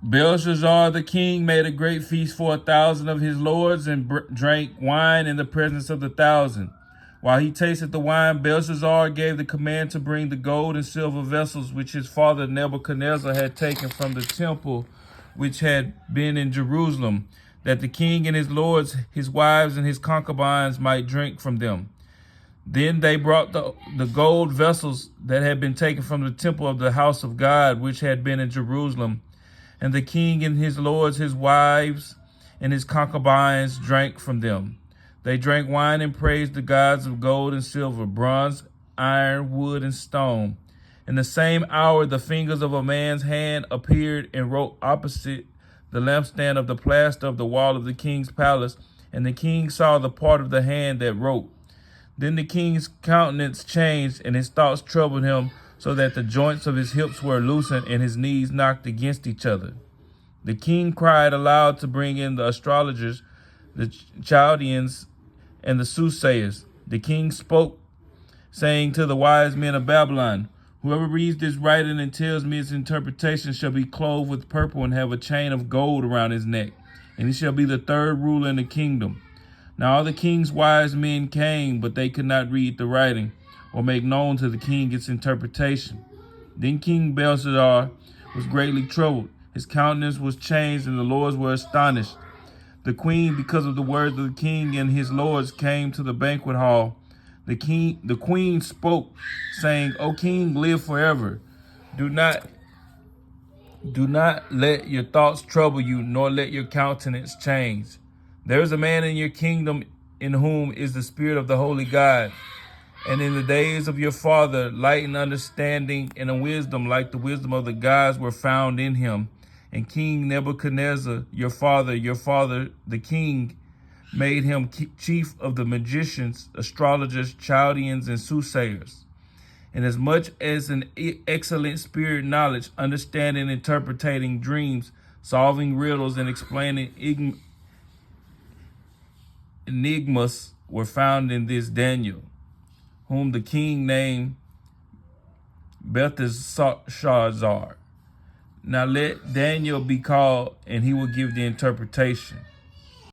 Belshazzar the king made a great feast for 1,000 of his lords and drank wine in the presence of the 1,000. While he tasted the wine, Belshazzar gave the command to bring the gold and silver vessels which his father Nebuchadnezzar had taken from the temple which had been in Jerusalem, that the king and his lords, his wives, and his concubines might drink from them. Then they brought the gold vessels that had been taken from the temple of the house of God, which had been in Jerusalem, and the king and his lords, his wives, and his concubines drank from them. They drank wine and praised the gods of gold and silver, bronze, iron, wood, and stone. In the same hour, the fingers of a man's hand appeared and wrote opposite the lampstand of the plaster of the wall of the king's palace, and the king saw the part of the hand that wrote. Then the king's countenance changed, and his thoughts troubled him, so that the joints of his hips were loosened and his knees knocked against each other. The king cried aloud to bring in the astrologers, the Chaldeans, and the soothsayers. The king spoke, saying to the wise men of Babylon, "Whoever reads this writing and tells me its interpretation shall be clothed with purple and have a chain of gold around his neck, and he shall be the third ruler in the kingdom." Now all the king's wise men came, but they could not read the writing or make known to the king its interpretation. Then King Belshazzar was greatly troubled. His countenance was changed, and the lords were astonished. The queen, because of the words of the king and his lords, came to the banquet hall. The queen spoke, saying, "O king, live forever. Do not let your thoughts trouble you, nor let your countenance change. There is a man in your kingdom in whom is the spirit of the holy God. And in the days of your father, light and understanding and a wisdom like the wisdom of the gods were found in him. And King Nebuchadnezzar, your father, the king, made him chief of the magicians, astrologers, Chaldeans, and soothsayers. And as much as an excellent spirit knowledge, understanding, interpreting dreams, solving riddles, and explaining enigmas were found in this Daniel, whom the king named Belteshazzar. Now let Daniel be called, and he will give the interpretation.